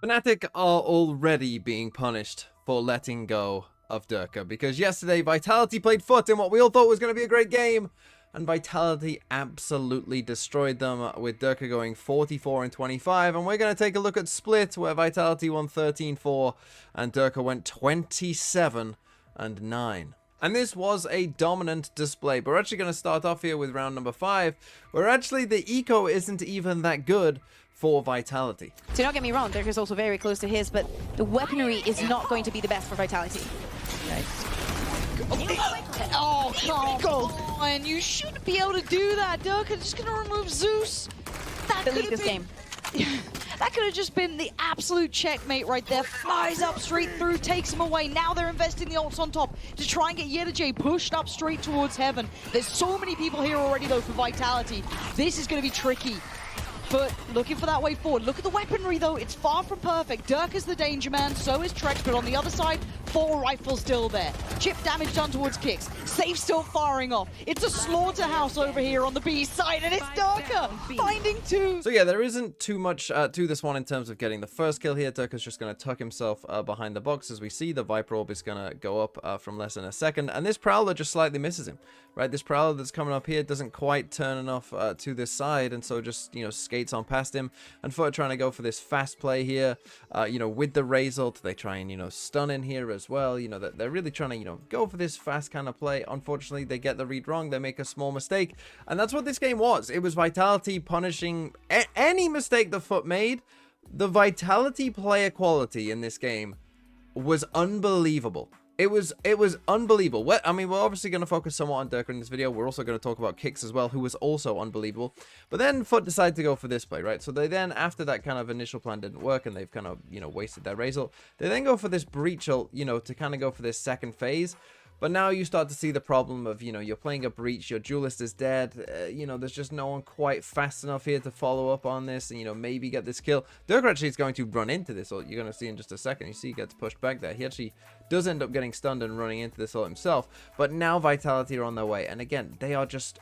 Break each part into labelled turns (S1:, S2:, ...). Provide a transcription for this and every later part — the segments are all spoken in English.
S1: Fnatic are already being punished for letting go of Durka, because yesterday Vitality played foot in what we all thought was going to be a great game, and Vitality absolutely destroyed them, with Durka going 44-25, and we're going to take a look at Split, where Vitality won 13-4, and Durka went 27-9. And this was a dominant display. But we're actually going to start off here with round number 5, where actually the eco isn't even that good for Vitality.
S2: So don't get me wrong, Durka's also very close to his, but the weaponry is not going to be the best for Vitality.
S3: Nice. Oh, come on. You shouldn't be able to do that. Durka just going to remove Zeus. That
S2: Delete this game.
S3: That could have just been the absolute checkmate right there. Flies up straight through, takes him away. Now they're investing the ults on top to try and get Yedajay pushed up straight towards heaven. There's so many people here already, though, for Vitality. This is going to be tricky. But looking for that way forward. Look at the weaponry, though. It's far from perfect. Durka's the danger man, so is Trex, but on the other side, 4 rifles still there. Chip damage done towards Kicks. Safe still firing off. It's a slaughterhouse over here on the B side, and it's Durka finding 2.
S1: So yeah, there isn't too much to this one in terms of getting the first kill here. Durka's just going to tuck himself behind the box. As we see, the Viper Orb is going to go up from less than a second, and this Prowler just slightly misses him. Right, this Prowler that's coming up here doesn't quite turn enough to this side, and so just, you know, skates on past him. And Foot trying to go for this fast play here, you know, with the Raze ult. They try and, you know, stun in here as well. You know, that they're really trying to, you know, go for this fast kind of play. Unfortunately, they get the read wrong. They make a small mistake, and that's what this game was. It was Vitality punishing any mistake the Foot made. The Vitality player quality in this game was unbelievable. It was unbelievable. Well, I mean, we're obviously going to focus somewhat on Durka in this video. We're also going to talk about Kicks as well, who was also unbelievable. But then Foot decided to go for this play, right? So they then, after that kind of initial plan didn't work and they've kind of, you know, wasted their Raze ult, they then go for this Breach ult, you know, to kind of go for this second phase. But now you start to see the problem of, you know, you're playing a Breach, your duelist is dead, you know, there's just no one quite fast enough here to follow up on this and, you know, maybe get this kill. Durka actually is going to run into this ult. You're going to see in just a second. You see he gets pushed back there. He actually does end up getting stunned and running into this ult himself. But now Vitality are on their way. And again, they are just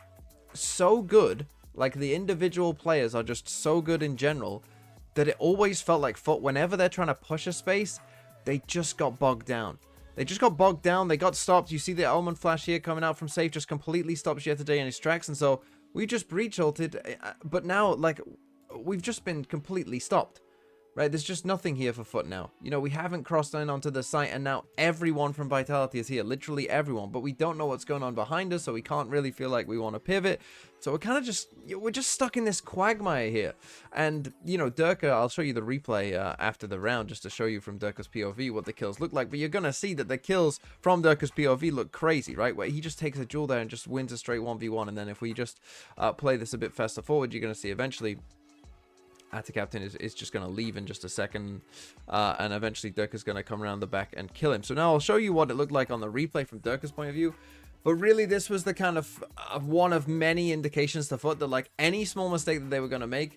S1: so good. Like, the individual players are just so good in general that it always felt like Foot, whenever they're trying to push a space, they just got bogged down. They just got bogged down. They got stopped. You see the Omen flash here coming out from safe just completely stops Yedajay in his tracks. And so we just breach ulted. But now, like, we've just been completely stopped. Right? There's just nothing here for Foot now. You know, we haven't crossed in onto the site, and now everyone from Vitality is here. Literally everyone. But we don't know what's going on behind us, so we can't really feel like we want to pivot. So we're kind of just, we're just stuck in this quagmire here. And, you know, Durka, I'll show you the replay after the round, just to show you from Durka's POV what the kills look like. But you're going to see that the kills from Durka's POV look crazy, right? Where he just takes a duel there and just wins a straight 1v1. And then if we just play this a bit faster forward, you're going to see eventually Atta Captain is just going to leave in just a second, and eventually Durka's going to come around the back and kill him. So now I'll show you what it looked like on the replay from Durka's point of view. But really, this was the kind of one of many indications to Foot that, like, any small mistake that they were going to make,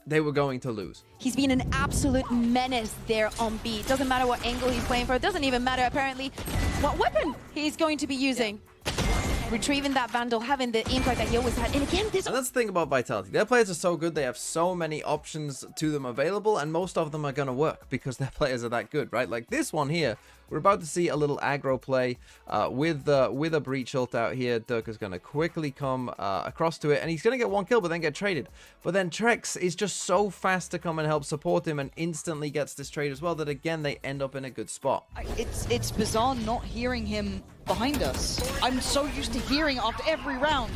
S1: they were going to lose.
S2: He's been an absolute menace there on B. It doesn't matter what angle he's playing for. It doesn't even matter, apparently, what weapon he's going to be using. Retrieving that Vandal, having the impact that he always had. And again, this...
S1: And that's the thing about Vitality. Their players are so good. They have so many options to them available, and most of them are going to work because their players are that good, right? Like this one here, we're about to see a little aggro play with a Breach ult out here. Durka's going to quickly come across to it, and he's going to get one kill, but then get traded. But then Trex is just so fast to come and help support him and instantly gets this trade as well that, again, they end up in a good spot.
S3: It's bizarre not hearing him behind us. I'm so used to hearing after every round.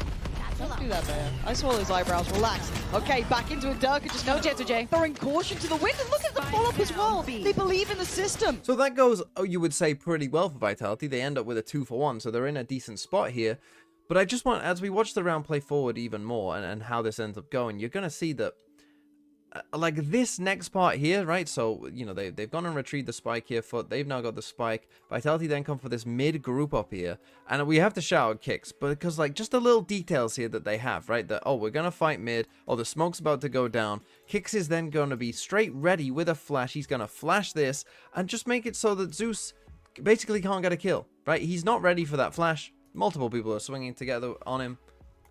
S3: Don't do that, man. I saw those eyebrows. Relax. Okay, back into it. Durka just no Yedajay. Throwing caution to the wind, and look at the follow-up as well. They believe in the system.
S1: So that goes, oh, you would say, pretty well for Vitality. They end up with a 2-for-1, so they're in a decent spot here. But I just want, as we watch the round play forward even more and how this ends up going, you're going to see that like this next part here, right? So, you know, they've gone and retrieved the spike here. Foot, they've now got the spike. Vitality then come for this mid group up here, and we have to shout out Kicks, but because, like, just the little details here that they have, right? That, oh, we're gonna fight mid, oh, the smoke's about to go down. Kicks is then going to be straight ready with a flash. He's gonna flash this and just make it so that Zeus basically can't get a kill, right? He's not ready for that flash. Multiple people are swinging together on him.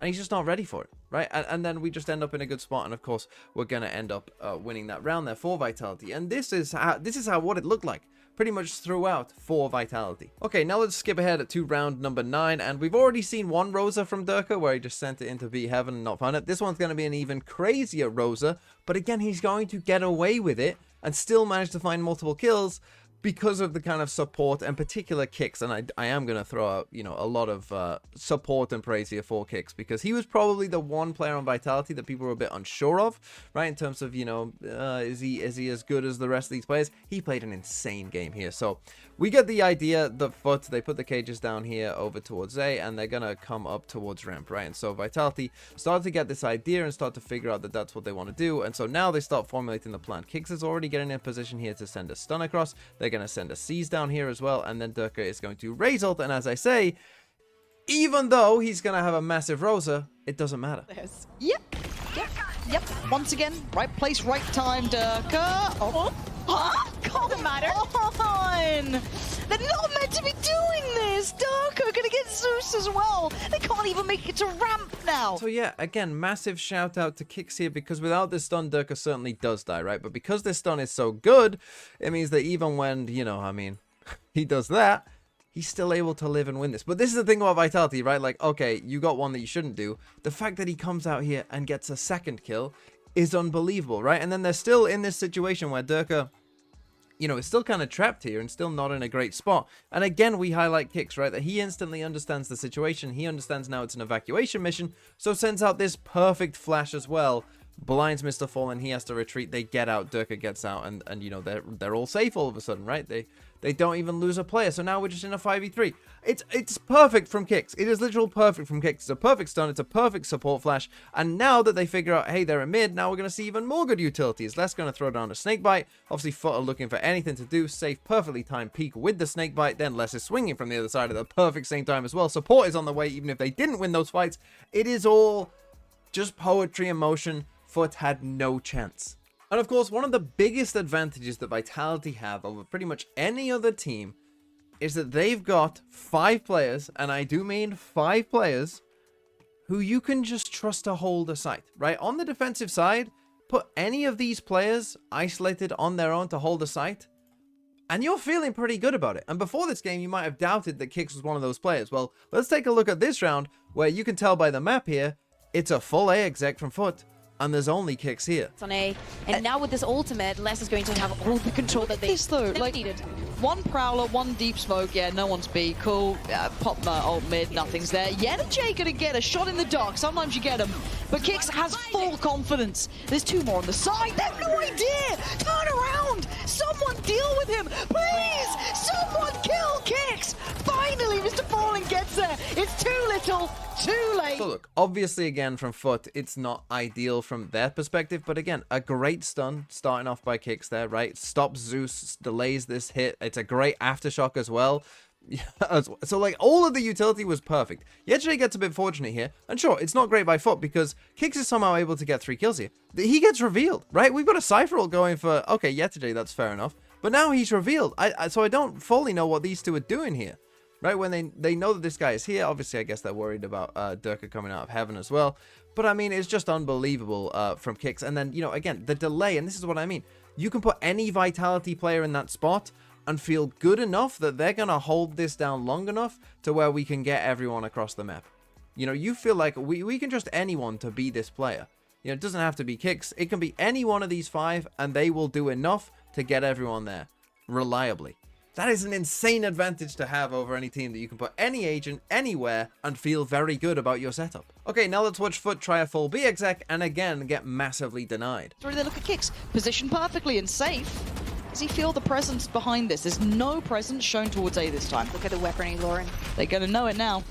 S1: and he's just not ready for it, right? And then we just end up in a good spot, and of course we're gonna end up winning that round there for Vitality. And this is how what it looked like pretty much throughout for Vitality. Okay, now let's skip ahead to round number 9, and we've already seen one Rosa from Durka where he just sent it into V Heaven and not found it. This one's going to be an even crazier Rosa, but again, he's going to get away with it and still manage to find multiple kills because of the kind of support and particular kicks. And I am going to throw out, you know, a lot of support and praise here for kicks, because he was probably the one player on Vitality that people were a bit unsure of, right? In terms of, you know, is he as good as the rest of these players? He played an insane game here. So we get the idea. The foot, they put the cages down here over towards A, and they're going to come up towards ramp, right? And so Vitality started to get this idea and start to figure out that that's what they want to do. And so now they start formulating the plan. Kicks is already getting in position here to send a stun across. They're going to send a seize down here as well, and then Durka is going to raise ult. And as I say, even though he's going to have a massive Rosa, it doesn't matter.
S3: Yep. Once again, right place, right time, Durka. Oh. Huh?
S2: Doesn't matter.
S3: On. They're not meant to be doing this. Durka gonna get Zeus as well. They can't even make it to ramp now.
S1: So yeah, again, massive shout out to Kicks here, because without this stun, Durka certainly does die, right? But because this stun is so good, it means that even when, you know, I mean, he does that, he's still able to live and win this. But this is the thing about Vitality, right? Like, okay, you got one that you shouldn't do. The fact that he comes out here and gets a second kill is unbelievable, right? And then they're still in this situation where Durka, you know, is still kind of trapped here and still not in a great spot. And again, we highlight Kicks, right? That he instantly understands the situation. He understands now it's an evacuation mission, so sends out this perfect flash as well. Blinds Mr. Fallen, he has to retreat. They get out, Durka gets out, and you know, they're all safe all of a sudden, right? They don't even lose a player. So now we're just in a 5v3. It's perfect from Kicks. It is literal perfect from Kicks. It's a perfect stun. It's a perfect support flash. And now that they figure out, hey, they're a mid, now we're going to see even more good utilities. Les going to throw down a snakebite. Obviously, Foot are looking for anything to do. Safe, perfectly timed peek with the snakebite. Then Les is swinging from the other side at the perfect same time as well. Support is on the way, even if they didn't win those fights. It is all just poetry in motion. Foot had no chance. And of course, one of the biggest advantages that Vitality have over pretty much any other team is that they've got 5 players, and I do mean 5 players, who you can just trust to hold a site, right? On the defensive side, put any of these players isolated on their own to hold a site, and you're feeling pretty good about it. And before this game, you might have doubted that Kicks was one of those players. Well, let's take a look at this round, where you can tell by the map here, it's a full A exec from Foot. And there's only Kicks here.
S2: It's on A, and now with this ultimate, Les is going to have all the control that they needed.
S3: One Prowler, one Deep Smoke, yeah, no one's B, cool, pop ult mid, nothing's there. Yet and Jay gonna get a shot in the dark, sometimes you get them, but Kicks has full confidence. There's 2 more on the side, they have no idea! Turn around! Someone deal with him! Please! Someone kill Kicks! Finally, Mr. Fallen gets there! It's too little, too late!
S1: So look, obviously again from Foot, it's not ideal from their perspective, but again, a great stun starting off by Kicks there, right? Stops Zeus, delays this hit. It's a great aftershock as well. So like all of the utility was perfect. Yesterday gets a bit fortunate here, and sure, it's not great by Foot because Kicks is somehow able to get 3 kills here. He gets revealed, right? We've got a Cypher ult going for, okay, yesterday, that's fair enough, but now he's revealed. So I don't fully know what these two are doing here, right? When they know that this guy is here, obviously I guess they're worried about Durka coming out of heaven as well. But I mean, it's just unbelievable from Kicks. And then, you know, again, the delay, and this is what I mean. You can put any Vitality player in that spot and feel good enough that they're going to hold this down long enough to where we can get everyone across the map. You know, you feel like we can trust anyone to be this player. You know, it doesn't have to be Kicks. It can be any one of these 5, and they will do enough to get everyone there reliably. That is an insane advantage to have over any team, that you can put any agent anywhere and feel very good about your setup. Okay, now let's watch Foot try a full B exec and again get massively denied.
S3: Sorry, they look at Kicks, positioned perfectly and safe. Does he feel the presence behind this? There's no presence shown towards A this time.
S2: Look at the weaponry, Lauren.
S3: They're gonna know it now.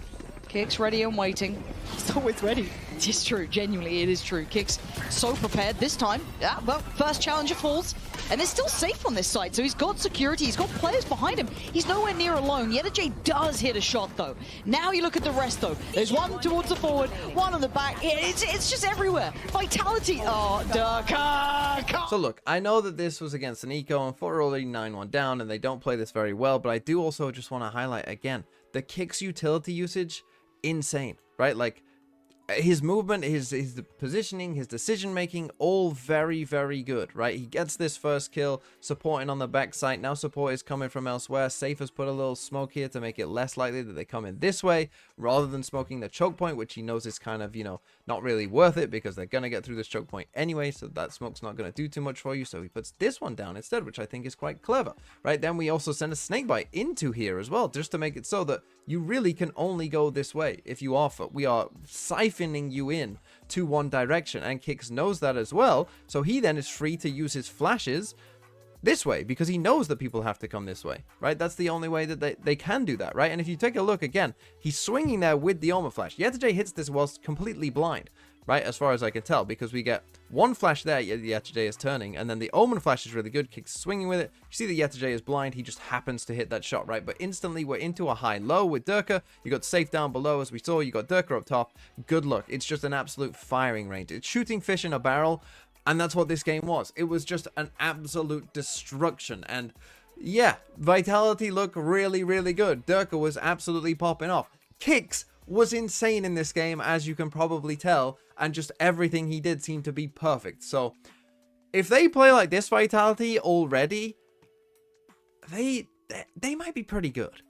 S3: Kicks ready and waiting. He's always ready. It's true, genuinely, it is true. Kicks so prepared this time. Yeah, well, first challenger falls, and they're still safe on this side, so he's got security, he's got players behind him. He's nowhere near alone. Yetterjay does hit a shot, though. Now you look at the rest, though. There's one towards the forward, one on the back. It's just everywhere. Vitality. Oh, Durka.
S1: So look, I know that this was against an eco, and Foot are already 9-1 down, and they don't play this very well, but I do also just want to highlight again, the Kicks utility usage, insane, right? Like, his movement, his positioning, his decision making, all very, very good, right? He gets this first kill, supporting on the backside. Now support is coming from elsewhere. Safe has put a little smoke here to make it less likely that they come in this way, rather than smoking the choke point, which he knows is kind of, you know, not really worth it because they're gonna get through this choke point anyway, so that smoke's not gonna do too much for you. So he puts this one down instead, which I think is quite clever, right? Then we also send a snakebite into here as well, just to make it so that you really can only go this way if you offer. We are siphoning you in to one direction, and Kix knows that as well, so he then is free to use his flashes this way because he knows that people have to come this way, right? That's the only way that they can do that, right? And if you take a look again, he's swinging there with the Omen flash. Yetajay hits this whilst completely blind, right, as far as I can tell, because we get one flash there, Yetajay is turning, and then the Omen flash is really good, Kicks swinging with it. You see that Yetajay is blind, he just happens to hit that shot, right? But instantly we're into a high-low with Durka. You got Safe down below, as we saw, you got Durka up top. Good luck. It's just an absolute firing range. It's shooting fish in a barrel, and that's what this game was. It was just an absolute destruction, and yeah, Vitality looked really, really good. Durka was absolutely popping off. Kicks was insane in this game, as you can probably tell, and just everything he did seemed to be perfect. So if they play like this Vitality already, they might be pretty good.